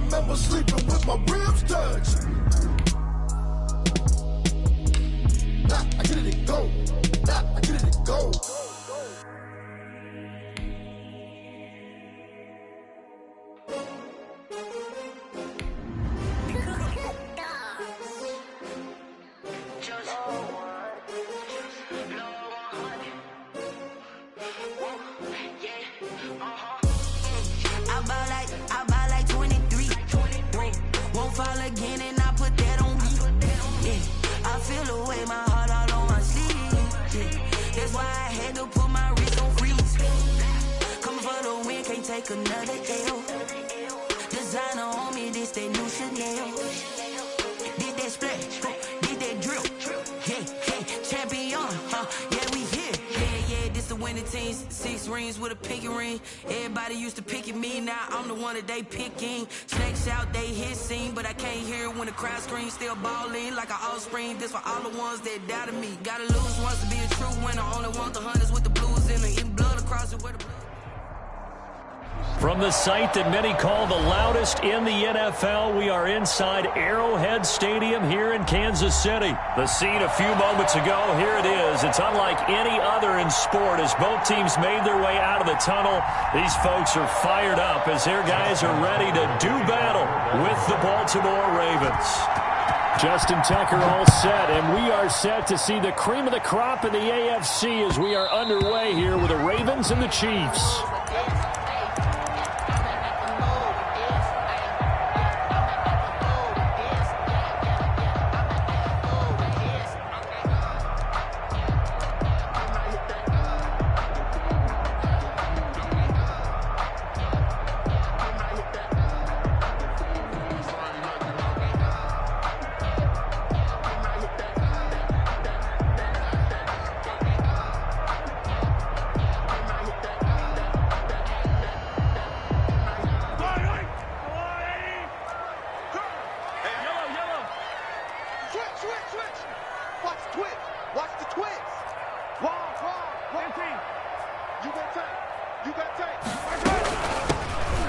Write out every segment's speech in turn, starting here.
remember sleeping with my ribs touched. I get it and go. I get it and go. I buy like 23. Won't fall again and I put that on me. Yeah, I feel the way my heart all on my sleeve. Yeah, that's why I had to put my wrist on freeze. Coming for the win, can't take another L. Designer on me, this that new Chanel. Did that splash, did that drill. Yeah, champion, yeah, we here. Yeah, this the winning team. 6 rings with a pinky ring. Everybody used to pick at me, now I'm the one that they picking. Snakes out, they hit scene, but I can't hear it when the crowd screams. Still balling like an offspring. This for all the ones that doubted me. Gotta lose once to be a true winner. Only want the hunters with the blues in it. Eating blood across it where the blood. From the site that many call the loudest in the NFL, we are inside Arrowhead Stadium here in Kansas City. The scene a few moments ago, here it is. It's unlike any other in sport as both teams made their way out of the tunnel. These folks are fired up as their guys are ready to do battle with the Baltimore Ravens. Justin Tucker all set, and we are set to see the cream of the crop in the AFC as we are underway here with the Ravens and the Chiefs.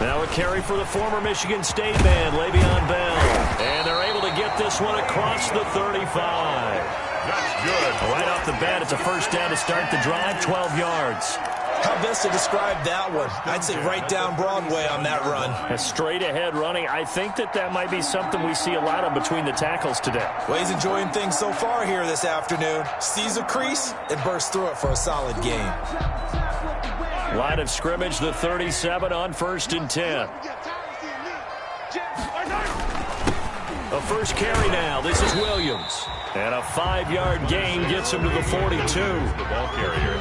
Now a carry for the former Michigan State man, Le'Veon Bell. And they're able to get this one across the 35. That's good. Right off the bat, it's a first down to start the drive, 12 yards. How best to describe that one? I'd say right down Broadway on that run. A straight ahead running. I think that might be something we see a lot of between the tackles today. Well, he's enjoying things so far here this afternoon. Sees a crease and bursts through it for a solid gain. Line of scrimmage, the 37 on 1st and 10. A first carry now. This is Williams. And a 5-yard gain gets him to the 42. The ball carrier.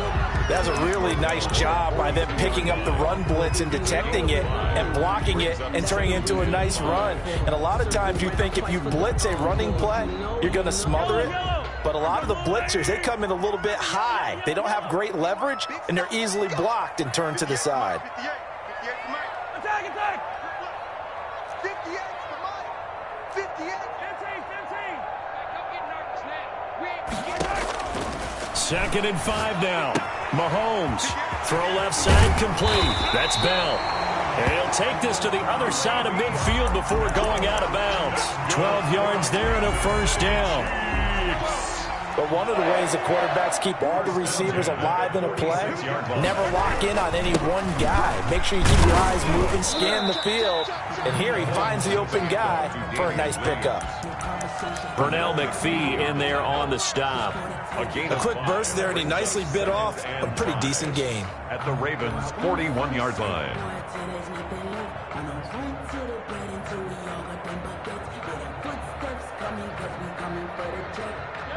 That's a really nice job by them picking up the run blitz and detecting it and blocking it and turning it into a nice run. And a lot of times you think if you blitz a running play, you're going to smother it. But a lot of the blitzers, they come in a little bit high. They don't have great leverage, and they're easily blocked and turned to the side. Attack, attack! 58 to Mike. 58. 15. 2nd and 5 now. Mahomes. Throw left side complete. That's Bell. And he'll take this to the other side of midfield before going out of bounds. 12 yards there and a first down. But one of the ways the quarterbacks keep all the receivers alive in a play, never lock in on any one guy. Make sure you keep your eyes moving, scan the field, and here he finds the open guy for a nice pickup. Burnell McPhee in there on the stop. A quick burst there, and he nicely bit off a pretty decent gain. At the Ravens' 41-yard line.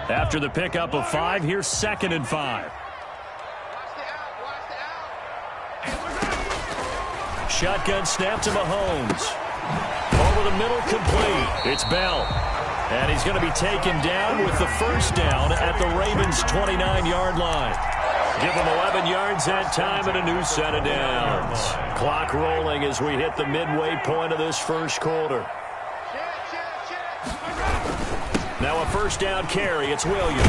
After the pickup of 5, here's 2nd and 5. Shotgun snap to Mahomes. Over the middle, complete. It's Bell. And he's going to be taken down with the first down at the Ravens' 29-yard line. Give him 11 yards that time and a new set of downs. Clock rolling as we hit the midway point of this first quarter. Now a first down carry. It's Williams.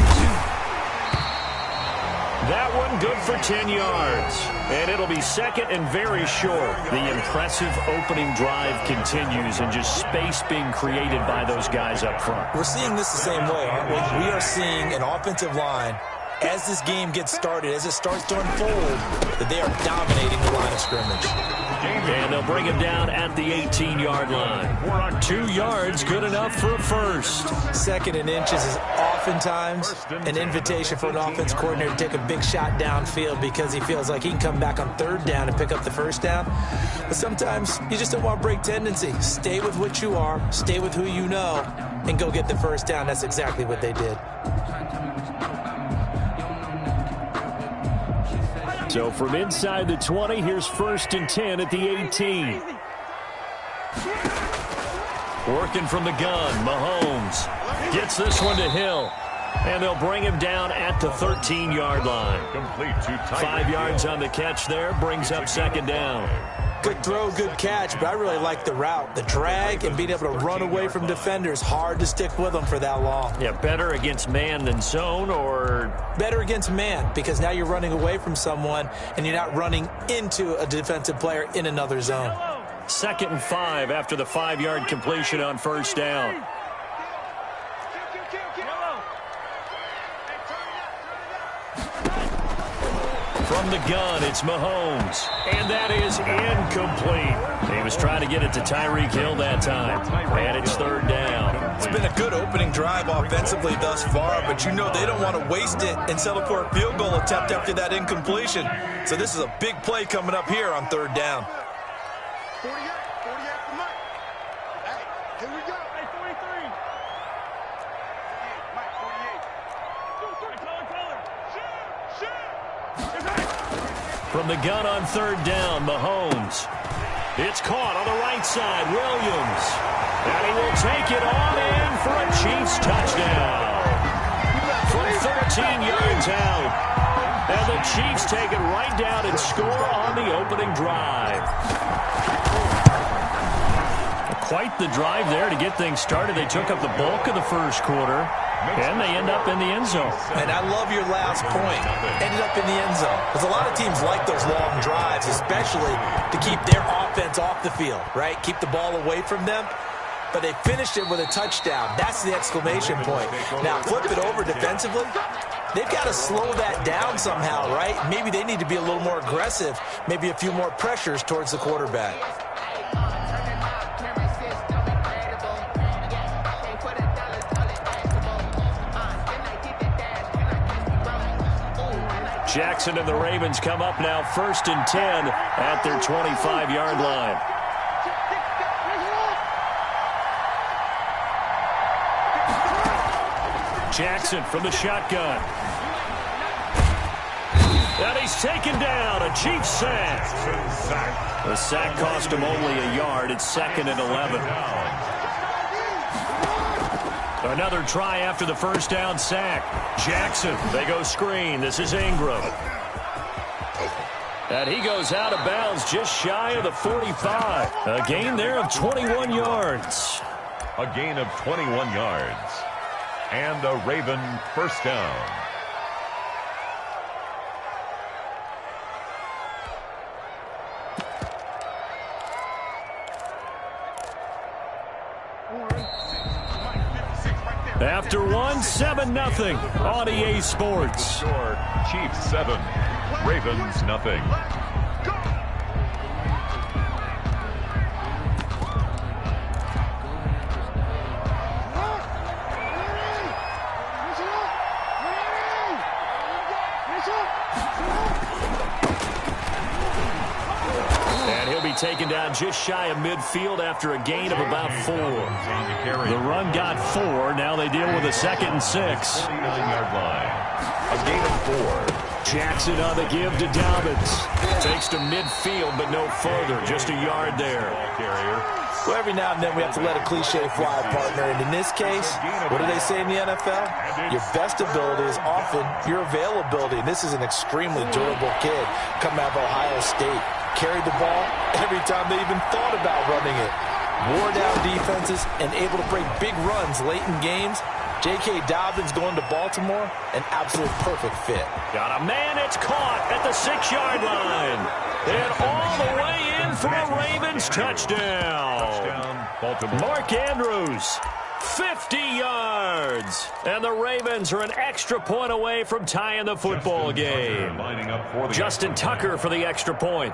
That one good for 10 yards. And it'll be second and very short. The impressive opening drive continues and just space being created by those guys up front. We're seeing this the same way, aren't we? We are seeing an offensive line, as this game gets started, as it starts to unfold, that they are dominating the line of scrimmage. And they'll bring him down at the 18-yard line. 2 yards, good enough for a first. Second and inches is oftentimes an invitation for an offense coordinator to take a big shot downfield because he feels like he can come back on third down and pick up the first down. But sometimes you just don't want to break tendency. Stay with what you are, stay with who you know, and go get the first down. That's exactly what they did. So from inside the 20, here's 1st and 10 at the 18. Working from the gun, Mahomes gets this one to Hill. And they'll bring him down at the 13-yard line. Complete to Tyreek 5 yards Hill. on the catch there, brings up 2nd down. Good throw, good catch, but I really like the route. The drag and being able to run away from defenders. Hard to stick with them for that long. Yeah, better against man than zone, or Better against man, because now you're running away from someone and you're not running into a defensive player in another zone. 2nd and 5 after the 5-yard completion on 1st down. From the gun, it's Mahomes. And that is incomplete. He was trying to get it to Tyreek Hill that time. And it's 3rd down. It's been a good opening drive offensively thus far, but you know they don't want to waste it and settle for a field goal attempt after that incompletion. So this is a big play coming up here on 3rd down. 48 for Mike. Hey, here we go. Hey, 43. Hey, Mike, 48. From the gun on 3rd down, Mahomes. It's caught on the right side, Williams. And he will take it on in for a Chiefs touchdown. From 13 yards out. And the Chiefs take it right down and score on the opening drive. Quite the drive there to get things started. They took up the bulk of the first quarter, and they end up in the end zone. And I love your last point. Ended up in the end zone. Because a lot of teams like those long drives, especially to keep their offense off the field, right? Keep the ball away from them. But they finished it with a touchdown. That's the exclamation point. Now, flip it over defensively. They've got to slow that down somehow, right? Maybe they need to be a little more aggressive. Maybe a few more pressures towards the quarterback. Jackson and the Ravens come up now 1st and 10 at their 25-yard line. Jackson from the shotgun. And he's taken down. A Chiefs sack. The sack cost him only a yard. It's 2nd and 11. Another try after the first down sack. Jackson, they go screen. This is Ingram. And he goes out of bounds just shy of the 45. A gain there of 21 yards. A gain of 21 yards. And a Raven first down. After 7-0 on EA Sports. Score, Chiefs 7, Ravens nothing. Taken down just shy of midfield after a gain of about 4. The run got 4. Now they deal with a 2nd and 6. 39-yard line. A gain of 4. Jackson on the give to Dobbins. Takes to midfield, but no further. Just a yard there. Well, every now and then we have to let a cliche fly, partner. And in this case, what do they say in the NFL? Your best ability is often your availability. And this is an extremely durable kid coming out of Ohio State. Carried the ball every time they even thought about running it. Wore down defenses and able to break big runs late in games. J.K. Dobbins going to Baltimore, an absolute perfect fit. Got a man, it's caught at the 6-yard line. And all the way in for a Ravens touchdown. Baltimore. Mark Andrews, 50 yards. And the Ravens are an extra point away from tying the football game. Lining up for the Justin Tucker for the extra point.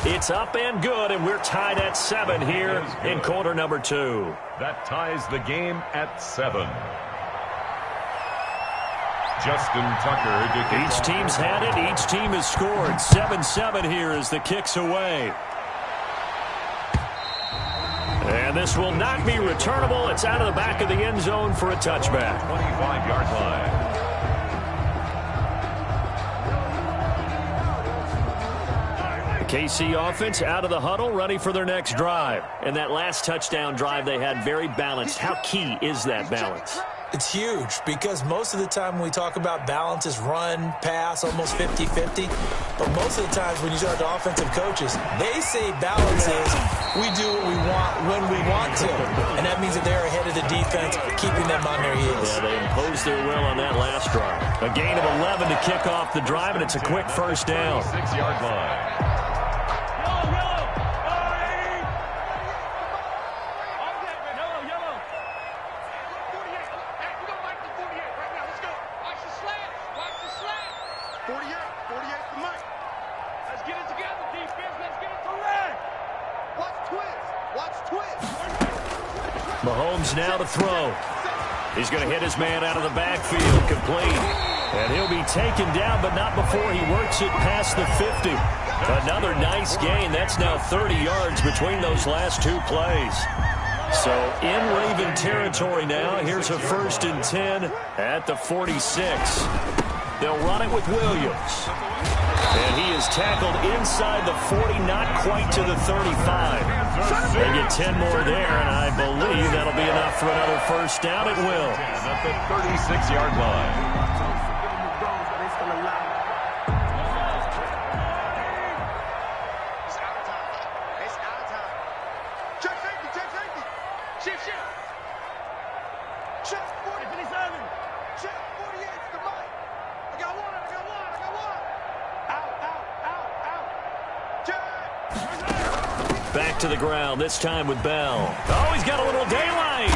It's up and good, and we're tied at 7 here in quarter number 2. That ties the game at 7. Justin Tucker to kick Each off. team's had it. Each team has scored. 7-7 here as the kick's away. And this will not be returnable. It's out of the back of the end zone for a touchback. 25-yard line. KC offense out of the huddle, ready for their next drive. And that last touchdown drive they had very balanced. How key is that balance? It's huge because most of the time when we talk about balance is run, pass, almost 50-50. But most of the times when you talk to offensive coaches, they say balance is we do what we want when we want to. And that means that they're ahead of the defense, keeping them on their heels. Yeah, they imposed their will on that last drive. A gain of 11 to kick off the drive, and it's a quick first down. 6-yard line. Mahomes now to throw. He's going to hit his man out of the backfield, complete. And he'll be taken down, but not before he works it past the 50. Another nice gain. That's now 30 yards between those last two plays. So in Raven territory now. Here's a 1st and 10 at the 46. They'll run it with Williams. And he is tackled inside the 40, not quite to the 35. They get 10 more there, and I believe that'll be enough for another first down. It will. At the 36-yard line. Back to the ground, this time with Bell. Oh, he's got a little daylight.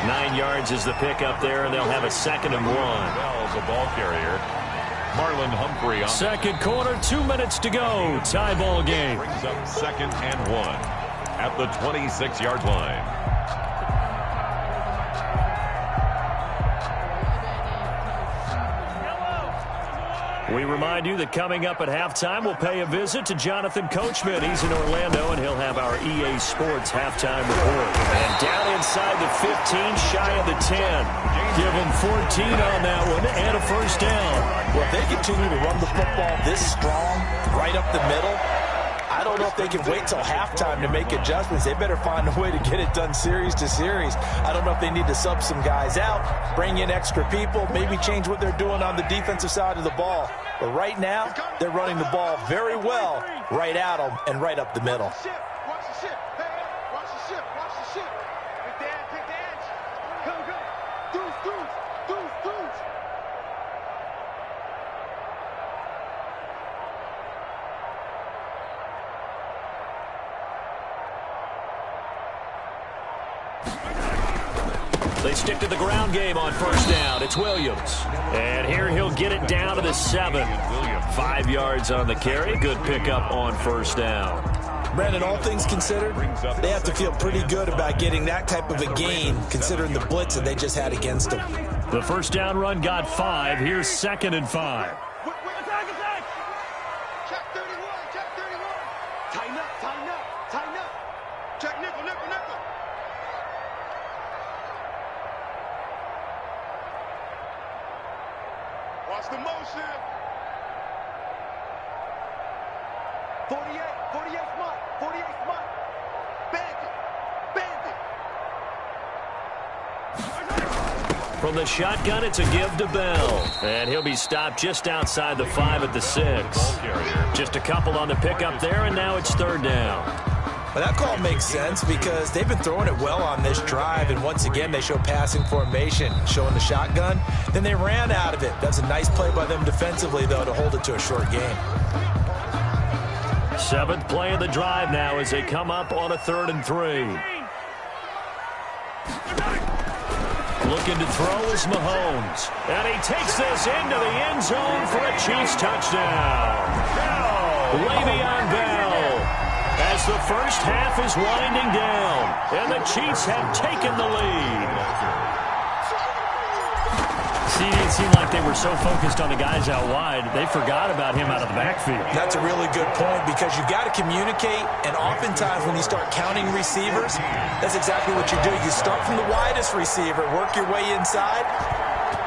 9 yards is the pickup there, and they'll have a 2nd and 1. Bell's a ball carrier. Marlon Humphrey on second quarter, 2 minutes to go. Tie ball game. brings up 2nd and 1 at the 26-yard line. We remind you that coming up at halftime, we'll pay a visit to Jonathan Coachman. He's in Orlando, and he'll have our EA Sports halftime report. And down inside the 15, shy of the 10. Give him 14 on that one, and a first down. Well, if they continue to run the football this strong, right up the middle, I don't know if they can wait till halftime to make adjustments. They better find a way to get it done series to series. I don't know if they need to sub some guys out, bring in extra people, maybe change what they're doing on the defensive side of the ball. But right now, they're running the ball very well right at them and right up the middle. Watch the ship. Hey, watch the ship. Watch the ship. Pick the edge. Come. Deuce. They stick to the ground game on first down. It's Williams. And here he'll get it down to the 7. 5 yards on the carry. Good pickup on first down. Brandon, all things considered, they have to feel pretty good about getting that type of a gain considering the blitz that they just had against them. The first down run got 5. Here's 2nd and 5. Attack. Check 31. Tighten up. Check nickel. Watch the motion. 48 smart. Bandit. From the shotgun, it's a give to Bell. And he'll be stopped just outside the 5 at the 6. Just a couple on the pickup there, and now it's 3rd down. Well, that call makes sense because they've been throwing it well on this drive, and once again they show passing formation, showing the shotgun. Then they ran out of it. That's a nice play by them defensively, though, to hold it to a short game. 7th play of the drive now as they come up on a 3rd and 3. Looking to throw is Mahomes. And he takes this into the end zone for a Chiefs touchdown. Le'Veon Bell, as the first half is winding down, and the Chiefs have taken the lead. See, it seemed like they were so focused on the guys out wide, they forgot about him out of the backfield. That's a really good point because you've got to communicate, and oftentimes when you start counting receivers, that's exactly what you do. You start from the widest receiver, work your way inside.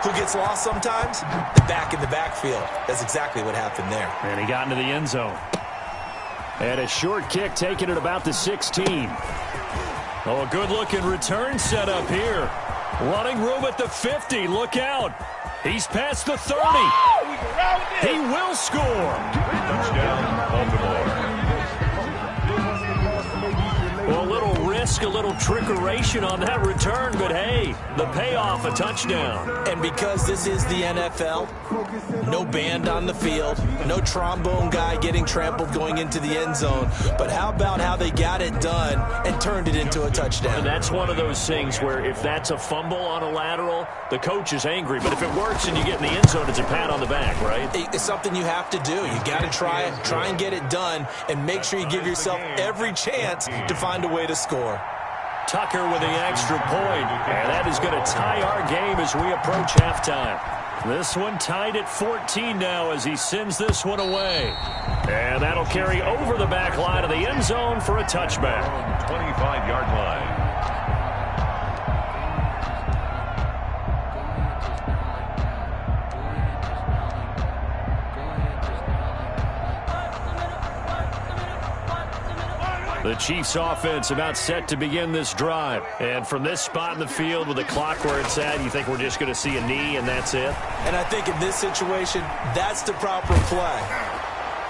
Who gets lost sometimes? The back in the backfield. That's exactly what happened there. And he got into the end zone. And a short kick taken at about the 16. Oh, a good-looking return set up here. Running room at the 50. Look out. He's past the 30. He will score. Touchdown, Baltimore. Well, a little risk, a little trickeration on that return, but hey, the payoff, a touchdown. And because this is the NFL, no band on the field, no trombone guy getting trampled going into the end zone. But how about how they got it done and turned it into a touchdown? And that's one of those things where if that's a fumble on a lateral, the coach is angry. But if it works and you get in the end zone, it's a pat on the back, right? It's something you have to do. You got to try it, try and get it done, and make sure you give yourself every chance to find a way to score. Tucker with the extra point, and that is going to tie our game as we approach halftime. This one tied at 14 now as he sends this one away. And that'll carry over the back line of the end zone for a touchback. 25-yard line. The Chiefs offense about set to begin this drive. And from this spot in the field with the clock where it's at, you think we're just going to see a knee and that's it? And I think in this situation, that's the proper play.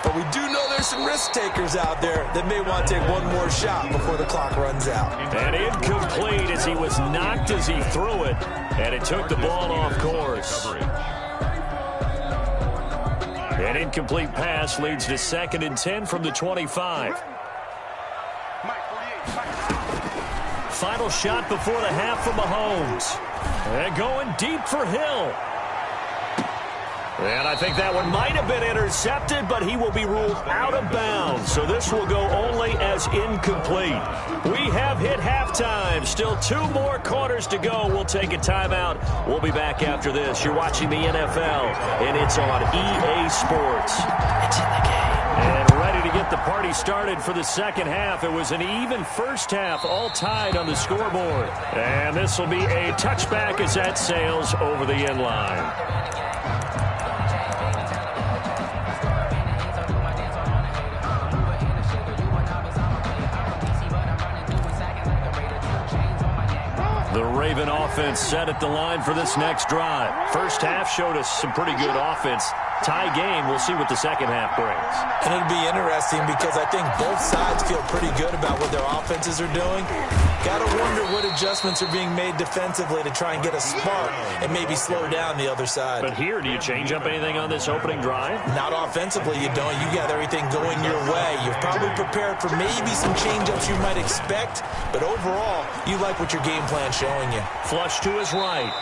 But we do know there's some risk takers out there that may want to take one more shot before the clock runs out. And incomplete as he was knocked as he threw it. And it took the ball off course. An incomplete pass leads to 2nd and 10 from the 25. Final shot before the half from Mahomes. And going deep for Hill. And I think that one might have been intercepted, but he will be ruled out of bounds. So this will go only as incomplete. We have hit halftime. Still 2 more quarters to go. We'll take a timeout. We'll be back after this. You're watching the NFL, and it's on EA Sports. It's in the game. And ready to get the party started for the second half. It was an even first half, all tied on the scoreboard. And this will be a touchback as that sails over the end line. The Raven offense set at the line for this next drive. First half showed us some pretty good offense. Tie game. We'll see what the second half brings. And it'll be interesting because I think both sides feel pretty good about what their offenses are doing. Got to wonder what adjustments are being made defensively to try and get a spark and maybe slow down the other side. But here, do you change up anything on this opening drive? Not offensively, you don't. You got everything going your way. You've probably prepared for maybe some change-ups you might expect, but overall, you like what your game plan's showing you. Flush to his right.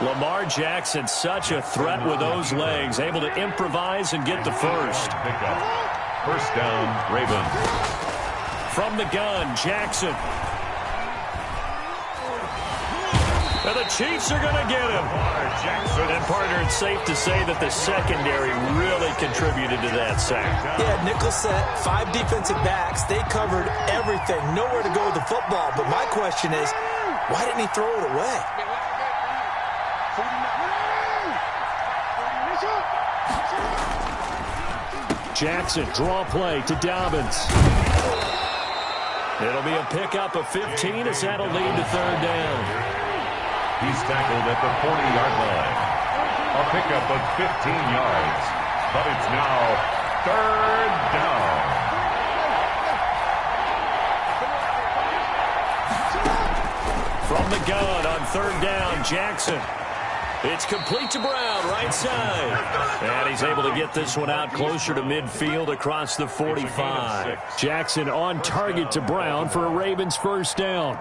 Lamar Jackson, such a threat with those legs, able to improvise and get the first. First down, Ravens. From the gun, Jackson. And the Chiefs are going to get him. And, partner, it's safe to say that the secondary really contributed to that sack. Yeah, nickel set, 5 defensive backs. They covered everything. Nowhere to go with the football. But my question is, why didn't he throw it away? Jackson, draw play to Dobbins. It'll be a pickup of 15 as that'll lead to 3rd down. He's tackled at the 40-yard line. A pickup of 15 yards. But it's now 3rd down. From the gun on third down, Jackson. It's complete to Brown, right side. And he's able to get this one out closer to midfield across the 45. Jackson on target to Brown for a Ravens first down.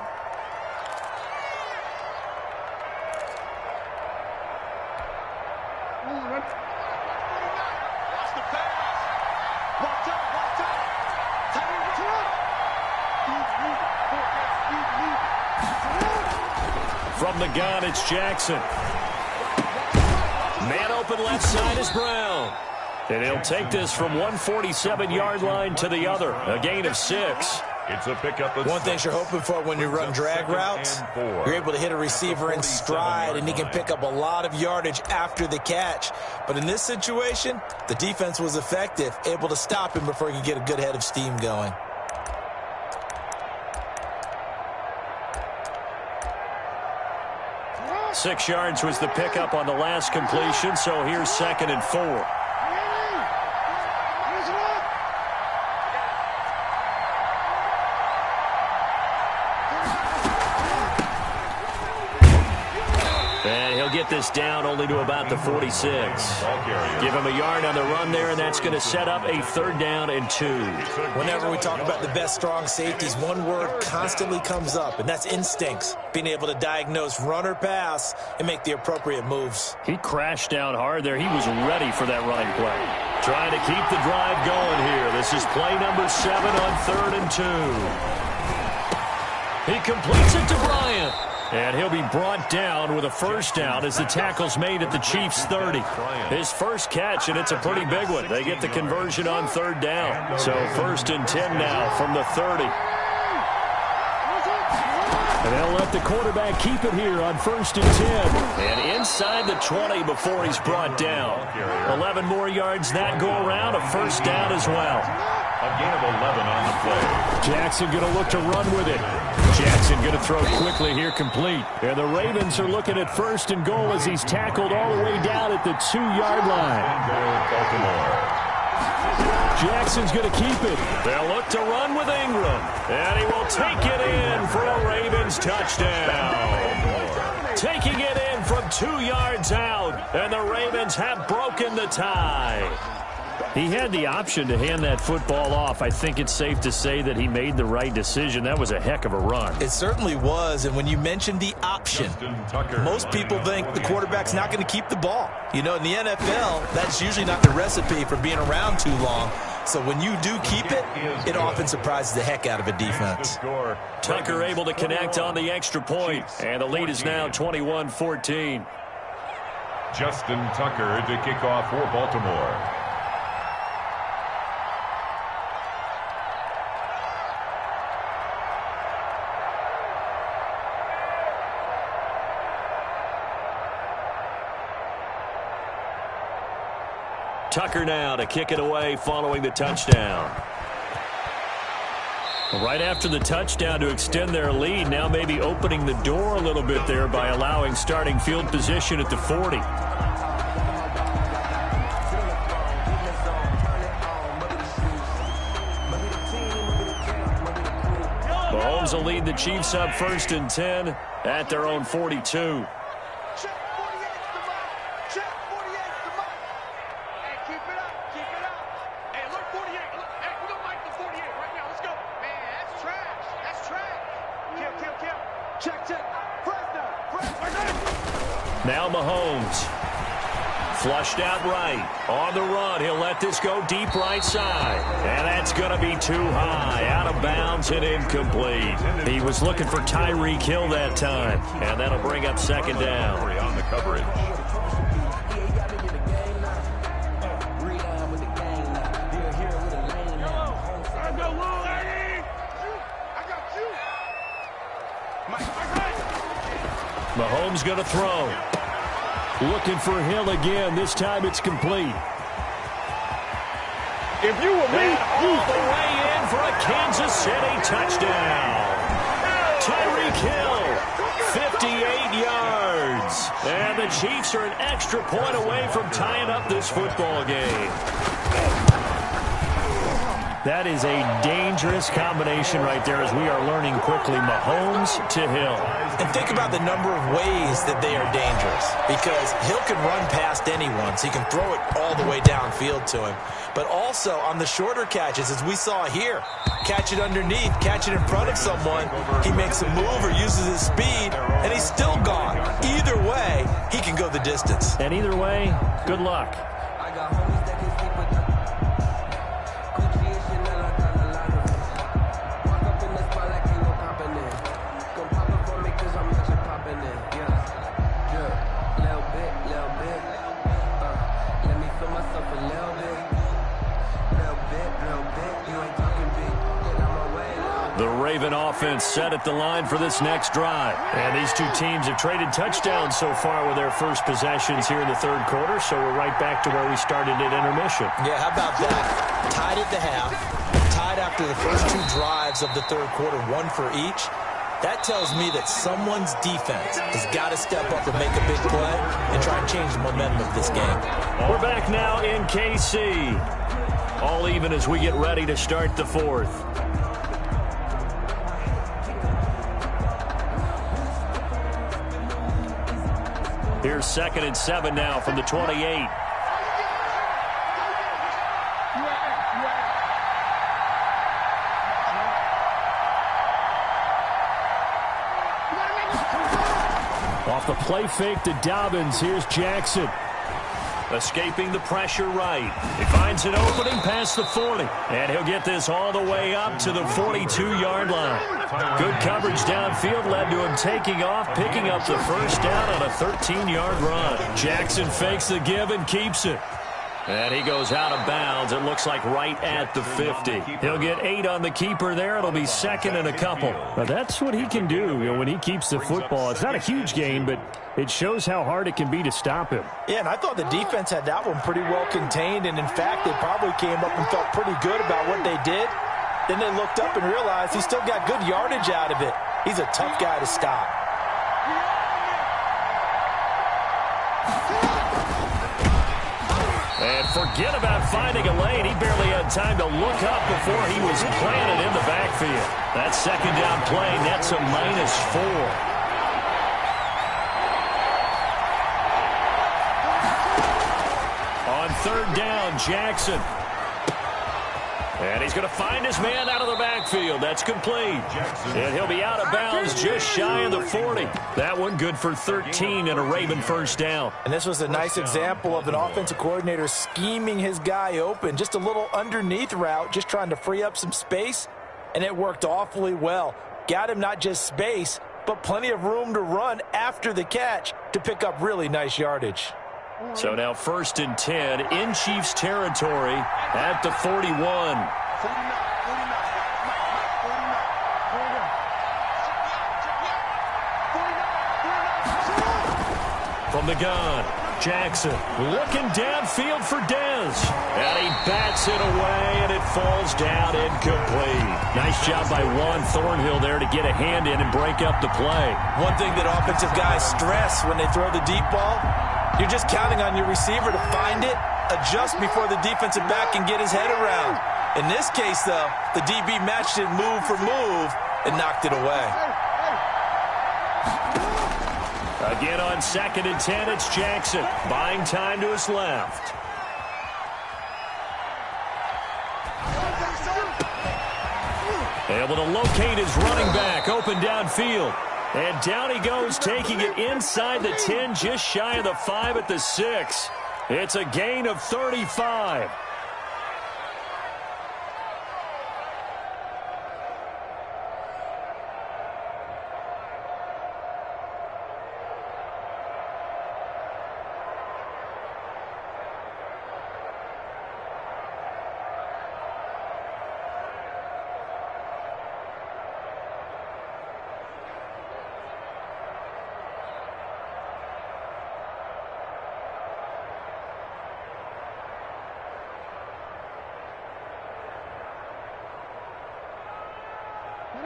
From the gun, it's Jackson. Man open left side is Brown. And he'll take this from 147-yard line to the other. A gain of 6. It's a pickup. One thing you're hoping for when you run drag routes, you're able to hit a receiver in stride, and he can pick up a lot of yardage after the catch. But in this situation, the defense was effective, able to stop him before he could get a good head of steam going. Six yards was the pickup on the last completion, so here's 2nd and 4. And he'll get this down only to about the 46. Give him a yard on the run there, and that's going to set up a 3rd down and 2. Whenever we talk about the best strong safeties, one word constantly comes up, and that's instincts. Being able to diagnose run or pass and make the appropriate moves. He crashed down hard there. He was ready for that running play. Trying to keep the drive going here. This is play number 7 on 3rd and 2. He completes it to Bryant. And he'll be brought down with a first down as the tackle's made at the Chiefs' 30. His first catch, and it's a pretty big one. They get the conversion on 3rd down. So 1st and 10 now from the 30. And they'll let the quarterback keep it here on 1st and 10. And inside the 20 before he's brought down. 11 more yards that go around, a first down as well. A gain of 11 on the play. Jackson going to look to run with it. Jackson going to throw quickly here, complete. And the Ravens are looking at 1st and goal as he's tackled all the way down at the 2-yard line. Jackson's going to keep it. They'll look to run with Ingram. And he will take it in for a Ravens touchdown. Taking it in from 2 yards out. And the Ravens have broken the tie. He had the option to hand that football off. I think it's safe to say that he made the right decision. That was a heck of a run. It certainly was, and when you mentioned the option, most people think the quarterback's not going to keep the ball. You know, in the NFL, that's usually not the recipe for being around too long. So when you do keep it, it often surprises the heck out of a defense. Tucker able to connect on the extra point, and the lead is now 21-14. Justin Tucker to kick off for Baltimore. Tucker now to kick it away following the touchdown. Right after the touchdown to extend their lead, now maybe opening the door a little bit there by allowing starting field position at the 40. Mahomes will lead the Chiefs up 1st and 10 at their own 42. Now Mahomes. Flushed out right. On the run. He'll let this go deep right side. And that's going to be too high. Out of bounds and incomplete. He was looking for Tyreek Hill that time. And that'll bring up 2nd down. On the coverage. Mahomes going to throw. Looking for Hill again. This time it's complete. If you were me, all the way in for a Kansas City touchdown. Tyreek Hill, 58 yards. And the Chiefs are an extra point away from tying up this football game. That is a dangerous combination right there as we are learning quickly. Mahomes to Hill. And think about the number of ways that they are dangerous, because Hill can run past anyone, so he can throw it all the way downfield to him. But also on the shorter catches, as we saw here, catch it underneath, catch it in front of someone, he makes a move or uses his speed, and he's still gone. Either way, he can go the distance. And either way, good luck. I got homies that can sleep with the Gucci and Chanel, I got a lot of them. Walk up in the spot like ain't no copping in. Gon' pop it for me cause I'm not your popping in. Yeah, little bit. Let me feel myself a little bit. Little bit, you ain't talking big. Get out my way, The Raven offense set at the line for this next drive. And these two teams have traded touchdowns so far with their first possessions here in the third quarter, so we're right back to where we started at intermission. Yeah, how about that? Tied at the half, tied after the first two drives of the third quarter, one for each. That tells me that someone's defense has got to step up and make a big play and try and change the momentum of this game. We're back now in KC. All even as we get ready to start the fourth. Here's 2nd and 7 now from the 28. Off the play fake to Dobbins. Here's Jackson. Escaping the pressure right. He finds an opening past the 40. And he'll get this all the way up to the 42-yard line. Good coverage downfield led to him taking off, picking up the first down on a 13-yard run. Jackson fakes the give and keeps it. And he goes out of bounds. It looks like right at the 50. He'll get 8 on the keeper there. It'll be 2nd and a couple. Now that's what he can do, when he keeps the football. It's not a huge gain, but it shows how hard it can be to stop him. Yeah, and I thought the defense had that one pretty well contained. And, in fact, they probably came up and felt pretty good about what they did. Then they looked up and realized he still got good yardage out of it. He's a tough guy to stop. And forget about finding a lane. He barely had time to look up before he was planted in the backfield. That second down play, that's a -4. On 3rd down, Jackson. And he's going to find his man out of the backfield. That's complete. And he'll be out of bounds just shy of the 40. That one good for 13 and a Raven first down. And this was a nice example of an offensive coordinator scheming his guy open. Just a little underneath route, just trying to free up some space. And it worked awfully well. Got him not just space, but plenty of room to run after the catch to pick up really nice yardage. So now 1st and 10 in Chiefs territory at the 41. From the gun, Jackson looking downfield for Dez. And he bats it away, and it falls down incomplete. Nice job by Juan Thornhill there to get a hand in and break up the play. One thing that offensive guys stress when they throw the deep ball, you're just counting on your receiver to find it, adjust before the defensive back can get his head around. In this case, though, the DB matched it move for move and knocked it away. Again on 2nd and 10, it's Jackson buying time to his left. Able to locate his running back open downfield. And down he goes, taking it inside the 10, just shy of the 5 at the 6. It's a gain of 35.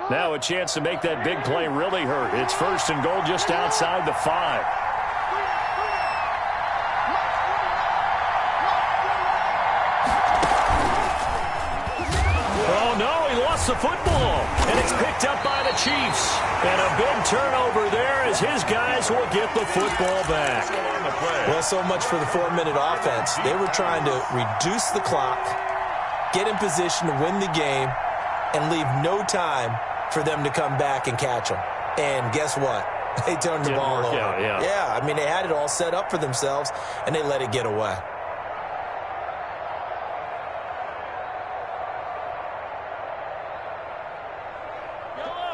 Now a chance to make that big play really hurt. It's 1st and goal just outside the 5. lost the football, and it's picked up by the Chiefs. And a big turnover there as his guys will get the football back. Well, so much for the 4-minute offense. They were trying to reduce the clock, get in position to win the game, and leave no time for them to come back and catch them. And guess what? They turned the ball over. Yeah, I mean, they had it all set up for themselves, and they let it get away.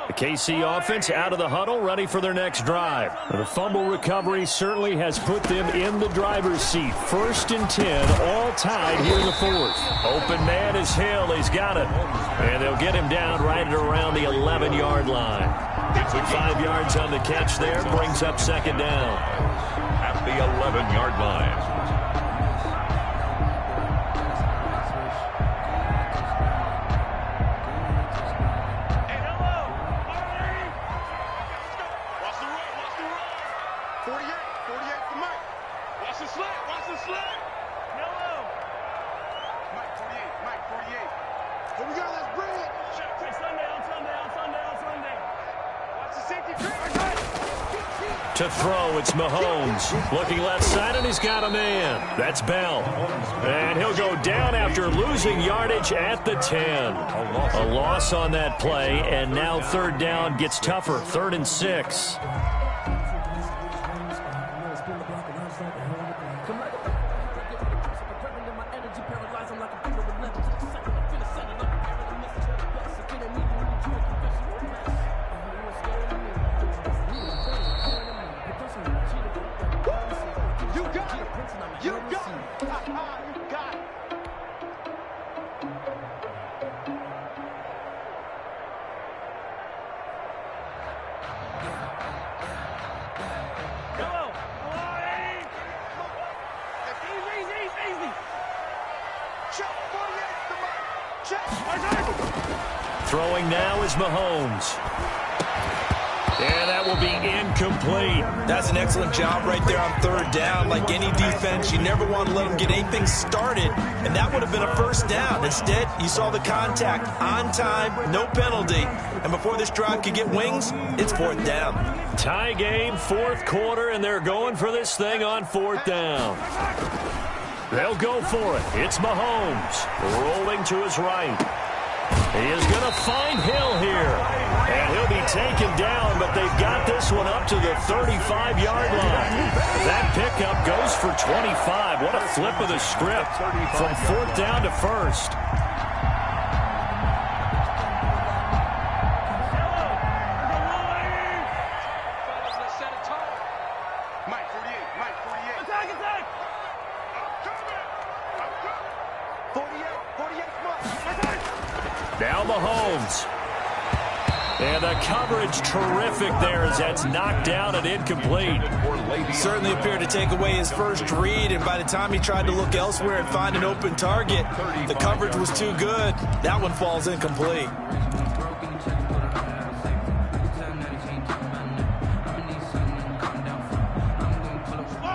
The KC offense out of the huddle, ready for their next drive. The fumble recovery certainly has put them in the driver's seat. 1st and 10, all tied here in the 4th. Open man is Hill. He's got it. And they'll get him down right at around the 11-yard line. 5 yards on the catch there, brings up 2nd down. At the 11-yard line. To throw, it's Mahomes. Looking left side, and he's got a man. That's Bell. And he'll go down after losing yardage at the 10. A loss on that play, and now 3rd down gets tougher. 3rd and 6. Throwing now is Mahomes. And that will be incomplete. That's an excellent job right there on 3rd down. Like any defense, you never want to let them get anything started, and that would have been a 1st down. Instead, you saw the contact on time, no penalty, and before this drive could get wings, it's 4th down. Tie game, 4th quarter, and they're going for this thing on 4th down. They'll go for it. It's Mahomes rolling to his right. He is going to find Hill here. And he'll be taken down, but they've got this one up to the 35-yard line. That pickup goes for 25. What a flip of the script from 4th down to 1st. Now Mahomes. And the coverage terrific there as that's knocked down and incomplete. Certainly appeared to take away his first read, and by the time he tried to look elsewhere and find an open target, the coverage was too good. That one falls incomplete.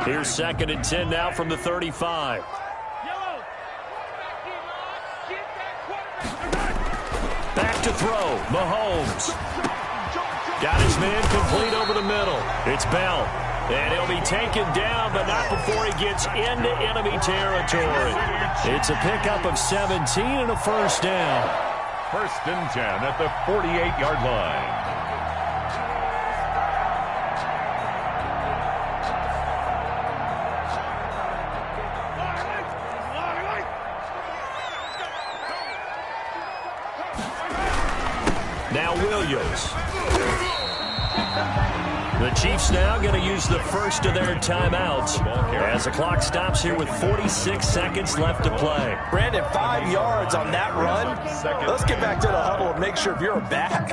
Here's 2nd and 10 now from the 35. Back to throw. Mahomes. Got his man complete over the middle. It's Bell. And he'll be taken down, but not before he gets into enemy territory. It's a pickup of 17 and a 1st down. 1st and 10 at the 48-yard line. Now Williams. The Chiefs now going to use the first of their timeouts as the clock stops here with 46 seconds left to play. Brandon, 5 yards on that run. Let's get back to the huddle and make sure if you're back,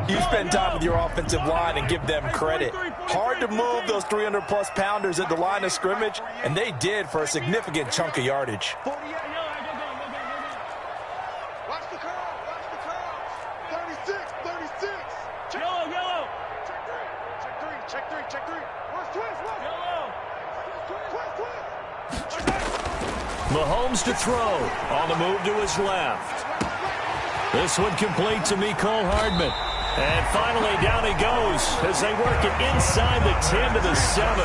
you spend time with your offensive line and give them credit. Hard to move those 300-plus pounders at the line of scrimmage, and they did for a significant chunk of yardage. Mahomes to throw. On the move to his left. This one complete to Mecole Hardman. And finally, down he goes as they work it inside the 10 to the 7.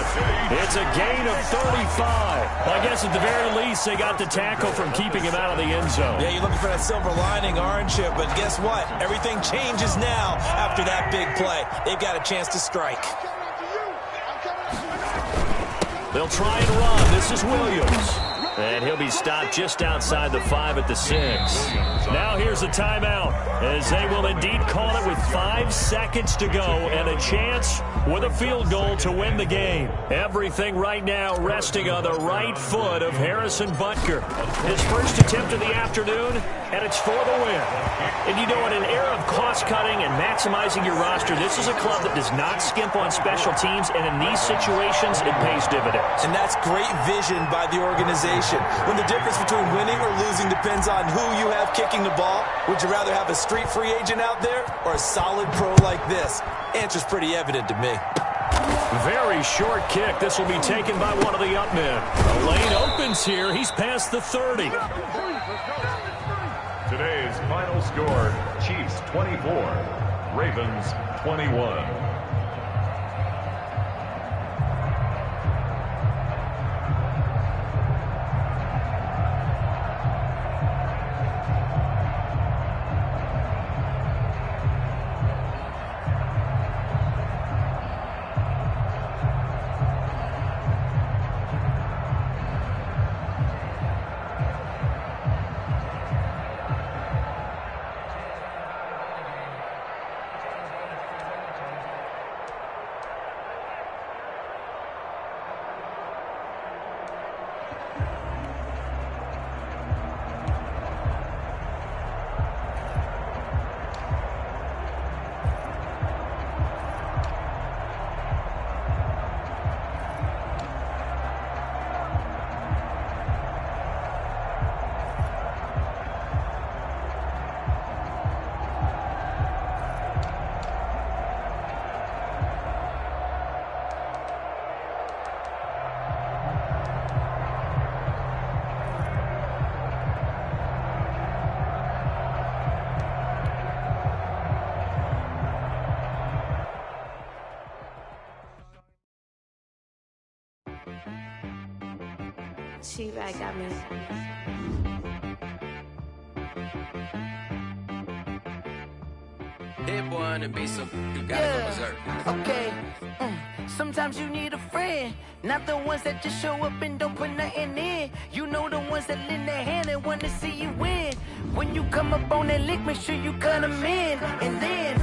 It's a gain of 35. I guess at the very least, they got the tackle from keeping him out of the end zone. Yeah, you're looking for that silver lining, aren't you? But guess what? Everything changes now after that big play. They've got a chance to strike. They'll try and run. This is Williams. And he'll be stopped just outside the 5 at the 6. Now here's a timeout as they will indeed call it with 5 seconds to go and a chance with a field goal to win the game. Everything right now resting on the right foot of Harrison Butker. His first attempt of the afternoon, and it's for the win. And you know, in an era of cost-cutting and maximizing your roster, this is a club that does not skimp on special teams, and in these situations, it pays dividends. And that's great vision by the organization. When the difference between winning or losing depends on who you have kicking the ball, would you rather have a street free agent out there or a solid pro like this? Answer's pretty evident to me. Very short kick. This will be taken by one of the up men. The lane opens here. He's past the 30. Today's final score, Chiefs 24, Ravens 21. T-Rag got me. Hit boy on the beat, so you gotta go berserk. Okay. Sometimes you need a friend, not the ones that just show up and don't put nothing in. You know the ones that lend their hand and want to see you win. When you come up on that lick, make sure you cut them in. And then